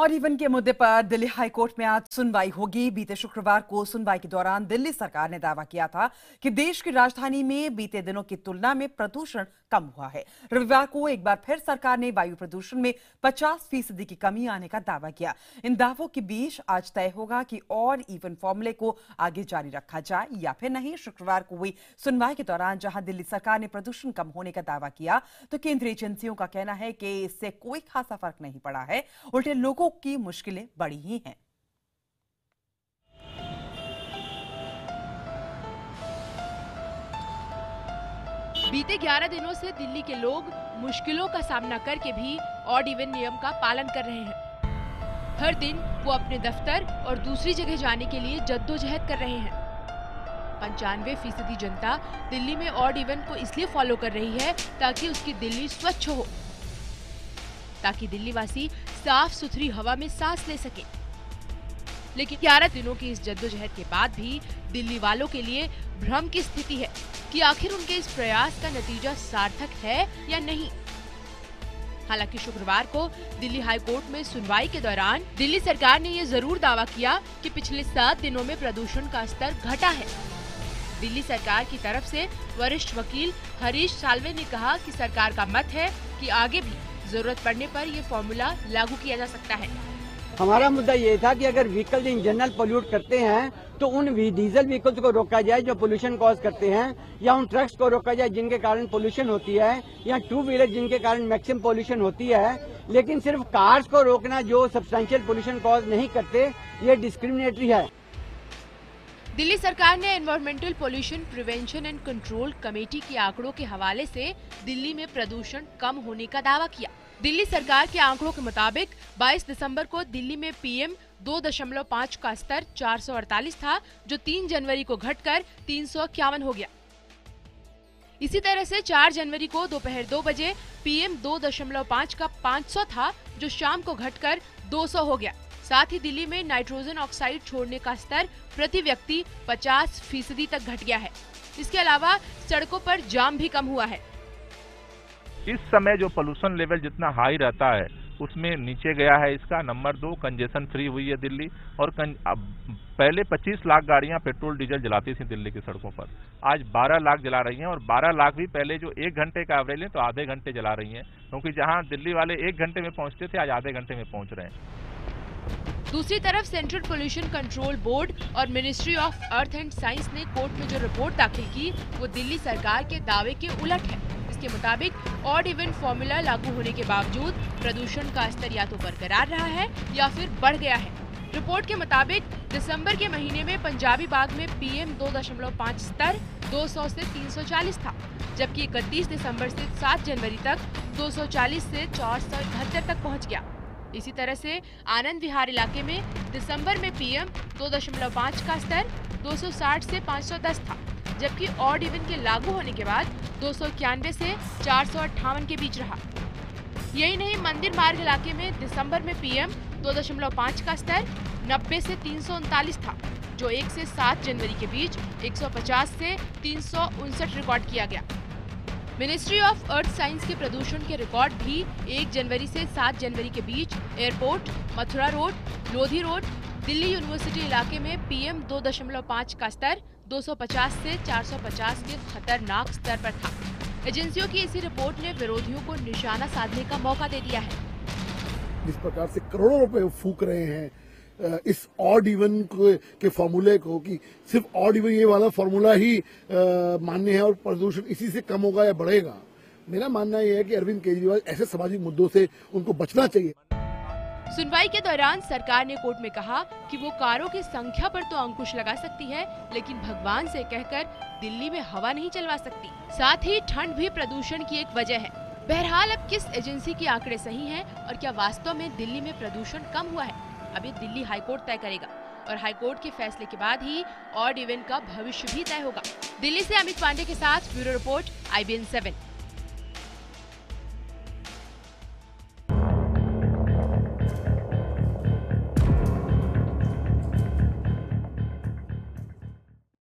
और इवन के मुद्दे पर दिल्ली हाईकोर्ट में आज सुनवाई होगी। बीते शुक्रवार को सुनवाई के दौरान दिल्ली सरकार ने दावा किया था कि देश की राजधानी में बीते दिनों की तुलना में प्रदूषण कम हुआ है। रविवार को एक बार फिर सरकार ने वायु प्रदूषण में 50% की कमी आने का दावा किया। इन दावों के बीच आज तय होगा कि और इवन फॉर्मूले को आगे जारी रखा जाए या फिर नहीं। शुक्रवार को हुई सुनवाई के दौरान जहां दिल्ली सरकार ने प्रदूषण कम होने का दावा किया, तो केंद्रीय एजेंसियों का कहना है कि इससे कोई खासा फर्क नहीं पड़ा है, उल्टे लोगों की मुश्किलें बढ़ी ही हैं। बीते 11 दिनों से दिल्ली के लोग मुश्किलों का सामना करके भी ऑड इवन नियम का पालन कर रहे हैं। हर दिन वो अपने दफ्तर और दूसरी जगह जाने के लिए जद्दोजहद कर रहे हैं। 95% जनता दिल्ली में ऑड इवन को इसलिए फॉलो कर रही है ताकि उसकी दिल्ली स्वच्छ हो, ताकि दिल्ली वासी साफ सुथरी हवा में सांस ले सके। लेकिन 11 दिनों की इस जद्दोजहद के बाद भी दिल्ली वालों के लिए भ्रम की स्थिति है कि आखिर उनके इस प्रयास का नतीजा सार्थक है या नहीं। हालांकि शुक्रवार को दिल्ली हाई कोर्ट में सुनवाई के दौरान दिल्ली सरकार ने ये जरूर दावा किया कि पिछले 7 दिनों में प्रदूषण का स्तर घटा है। दिल्ली सरकार की तरफ से वरिष्ठ वकील हरीश साल्वे ने कहा कि सरकार का मत है कि आगे भी जरूरत पड़ने पर यह फॉर्मूला लागू किया जा सकता है। हमारा मुद्दा ये था कि अगर व्हीकल इन जनरल पोल्यूट करते हैं तो उन डीजल व्हीकल्स को रोका जाए जो पोल्यूशन कॉज करते हैं, या उन ट्रक्स को रोका जाए जिनके कारण पोल्यूशन होती है, या 2 व्हीलर जिनके कारण मैक्सिमम पोल्यूशन होती है। लेकिन सिर्फ कार्स को रोकना जो सब्सटेंशियल पोल्यूशन कॉज नहीं करते, ये डिस्क्रिमिनेटरी है। दिल्ली सरकार ने environmental pollution prevention and control committee के आंकड़ों के हवाले से दिल्ली में प्रदूषण कम होने का दावा किया। दिल्ली सरकार के आंकड़ों के मुताबिक 22 दिसंबर को दिल्ली में PM 2.5 का स्तर 448 था, जो 3 जनवरी को घटकर 351 हो गया। इसी तरह से 4 जनवरी को दोपहर 2 बजे PM 2.5 का 500 था, जो शाम को घटकर 200 हो गया। साथ ही दिल्ली में नाइट्रोजन ऑक्साइड छोड़ने का स्तर प्रति व्यक्ति 50% तक घट गया है। इसके अलावा सड़कों पर जाम भी कम हुआ है। इस समय जो पोल्यूशन लेवल जितना हाई रहता है उसमें नीचे गया है। इसका नंबर 2, कंजेशन फ्री हुई है दिल्ली। और पहले 25 लाख गाड़ियां पेट्रोल डीजल जलाती थी दिल्ली की सड़कों पर, आज 12 लाख जला रही हैं। और 12 लाख भी पहले जो 1 घंटे का एवरेज है तो आधे घंटे जला रही हैं, क्योंकि जहां दिल्ली वाले 1 घंटे में पहुंचते थे आज आधे घंटे में पहुंच रहे हैं। दूसरी तरफ सेंट्रल पोल्यूशन कंट्रोल बोर्ड और ministry of earth and science ने कोर्ट में जो रिपोर्ट दाखिल की वो दिल्ली सरकार के दावे के उलट है। इसके मुताबिक ऑड इवन फॉर्मूला लागू होने के बावजूद प्रदूषण का स्तर या तो बरकरार रहा है या फिर बढ़ गया है। रिपोर्ट के मुताबिक दिसंबर के महीने में पंजाबी बाग में PM 2.5 स्तर 200 से 340 था, जबकि 31 दिसंबर से 7 जनवरी तक 240 से 478 तक पहुँच गया। इसी तरह से आनंद विहार इलाके में दिसंबर में PM 2.5 का स्तर 260 से 510 था, जबकि ऑड इवन के लागू होने के बाद 291 से 458 के बीच रहा। यही नहीं, मंदिर मार्ग इलाके में दिसंबर में PM 2.5 का स्तर 90 से 339 था, जो 1 से 7 जनवरी के बीच 150 से 359 रिकॉर्ड किया गया। मिनिस्ट्री ऑफ अर्थ साइंस के प्रदूषण के रिकॉर्ड भी 1 जनवरी से 7 जनवरी के बीच airport, Mathura road, Lodhi road, Delhi university इलाके में PM 2.5 का स्तर 250 से 450 के खतरनाक स्तर पर था। एजेंसियों की इसी रिपोर्ट ने विरोधियों को निशाना साधने का मौका दे दिया है। जिस प्रकार से करोड़ों रुपए फूक रहे हैं इस ऑड इवन के फॉर्मूले को, कि सिर्फ ऑड इवन ये वाला फॉर्मूला ही मान्य है और प्रदूषण इसी से कम होगा या बढ़ेगा। मेरा मानना यह है कि अरविंद केजरीवाल ऐसे सामाजिक मुद्दों से उनको बचना चाहिए। सुनवाई के दौरान सरकार ने कोर्ट में कहा कि वो कारों की संख्या पर तो अंकुश लगा सकती है, लेकिन भगवान से कहकर दिल्ली में हवा नहीं चलवा सकती। साथ ही ठंड भी प्रदूषण की एक वजह है। बहरहाल अब किस एजेंसी के आंकड़े सही हैं और क्या वास्तव में दिल्ली में प्रदूषण कम हुआ है, अभी दिल्ली हाईकोर्ट तय करेगा। और हाईकोर्ट के फैसले के बाद ही ऑड इवन का भविष्य भी तय होगा। दिल्ली से अमित पांडे के साथ ब्यूरो रिपोर्ट IBN 7।